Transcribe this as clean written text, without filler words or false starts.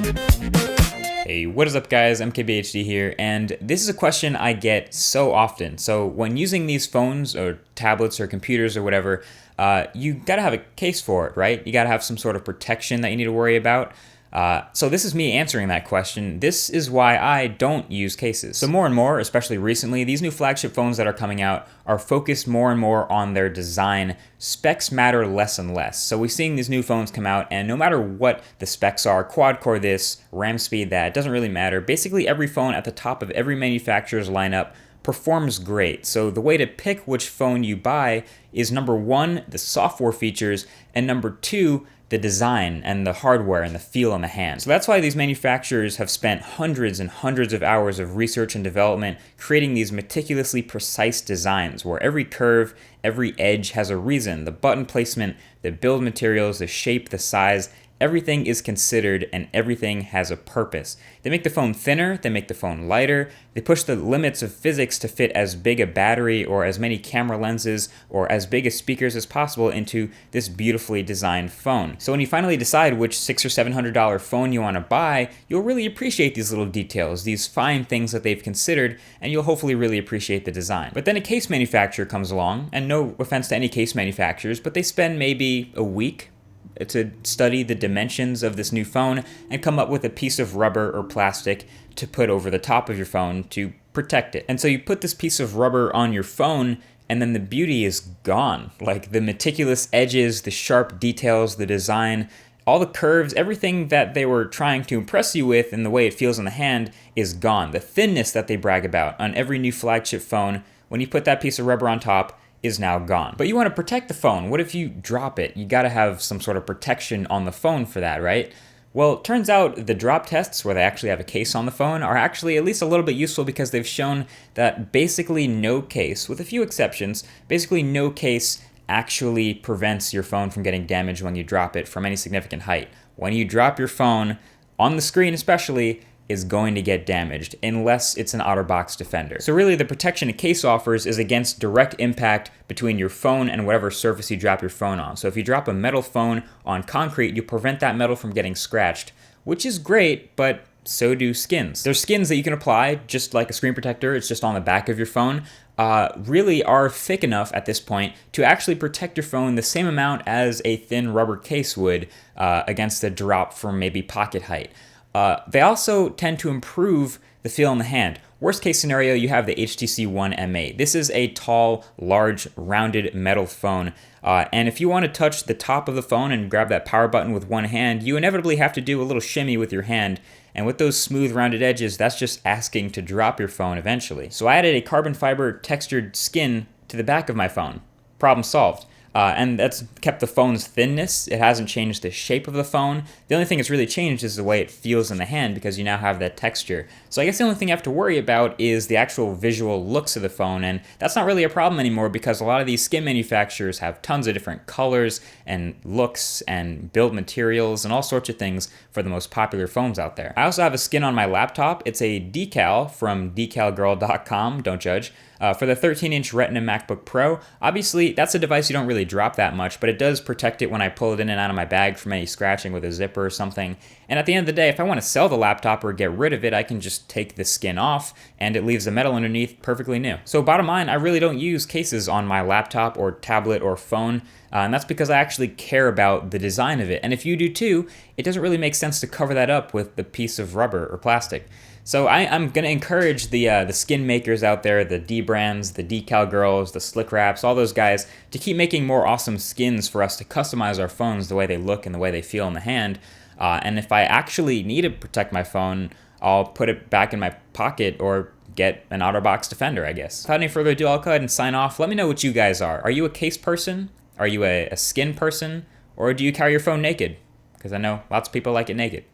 Hey, what is up guys, MKBHD here, and this is a question I get so often. So when using these phones or tablets or computers or whatever, you gotta have a case for it, right? You gotta have some sort of protection that you need to worry about. So this is me answering that question. This is why I don't use cases. So more and more, especially recently, these new flagship phones that are coming out are focused more and more on their design. Specs matter less and less. So we're seeing these new phones come out, and no matter what the specs are, quad core this, RAM speed that, it doesn't really matter. Basically every phone at the top of every manufacturer's lineup performs great. So the way to pick which phone you buy is number one, the software features, and number two, the design and the hardware and the feel in the hand. So that's why these manufacturers have spent hundreds and hundreds of hours of research and development creating these meticulously precise designs where every curve, every edge has a reason. The button placement, the build materials, the shape, the size, everything is considered and everything has a purpose. They make the phone thinner, they make the phone lighter, they push the limits of physics to fit as big a battery or as many camera lenses or as big as speakers as possible into this beautifully designed phone. So when you finally decide which $600 or $700 phone you want to buy, you'll really appreciate these little details, these fine things that they've considered, and you'll hopefully really appreciate the design. But then a case manufacturer comes along, and no offense to any case manufacturers, but they spend maybe a week to study the dimensions of this new phone and come up with a piece of rubber or plastic to put over the top of your phone to protect it. And so you put this piece of rubber on your phone and then the beauty is gone. Like the meticulous edges, the sharp details, the design, all the curves, everything that they were trying to impress you with and the way it feels in the hand is gone. The thinness that they brag about on every new flagship phone, when you put that piece of rubber on top, is now gone. But you want to protect the phone. What if you drop it? You got to have some sort of protection on the phone for that, right? Well, it turns out the drop tests where they actually have a case on the phone are actually at least a little bit useful because they've shown that basically no case, with a few exceptions, basically no case actually prevents your phone from getting damaged when you drop it from any significant height. When you drop your phone, on the screen especially, is going to get damaged unless it's an OtterBox Defender. So really the protection a case offers is against direct impact between your phone and whatever surface you drop your phone on. So if you drop a metal phone on concrete, you prevent that metal from getting scratched, which is great, but so do skins. There's skins that you can apply just like a screen protector, it's just on the back of your phone, really are thick enough at this point to actually protect your phone the same amount as a thin rubber case would against a drop from maybe pocket height. They also tend to improve the feel in the hand. Worst case scenario, you have the HTC One M8. This is a tall, large, rounded metal phone. And if you want to touch the top of the phone and grab that power button with one hand, you inevitably have to do a little shimmy with your hand. And with those smooth, rounded edges, that's just asking to drop your phone eventually. So I added a carbon fiber textured skin to the back of my phone. Problem solved. And that's kept the phone's thinness. It hasn't changed the shape of the phone. The only thing that's really changed is the way it feels in the hand because you now have that texture. So I guess the only thing you have to worry about is the actual visual looks of the phone, and that's not really a problem anymore because a lot of these skin manufacturers have tons of different colors and looks and build materials and all sorts of things for the most popular phones out there. I also have a skin on my laptop. It's a decal from decalgirl.com, don't judge. For the 13-inch Retina MacBook Pro. Obviously, that's a device you don't really drop that much, but it does protect it when I pull it in and out of my bag from any scratching with a zipper or something. And at the end of the day, if I want to sell the laptop or get rid of it, I can just take the skin off and it leaves the metal underneath perfectly new. So bottom line, I really don't use cases on my laptop or tablet or phone. And that's because I actually care about the design of it. And if you do too, it doesn't really make sense to cover that up with the piece of rubber or plastic. So I'm going to encourage the skin makers out there, the D-Brands, the Decal Girls, the Slick Wraps, all those guys, to keep making more awesome skins for us to customize our phones the way they look and the way they feel in the hand. And if I actually need to protect my phone, I'll put it back in my pocket or get an OtterBox Defender, I guess. Without any further ado, I'll go ahead and sign off. Let me know what you guys are. Are you a case person? Are you a skin person? Or do you carry your phone naked? Because I know lots of people like it naked.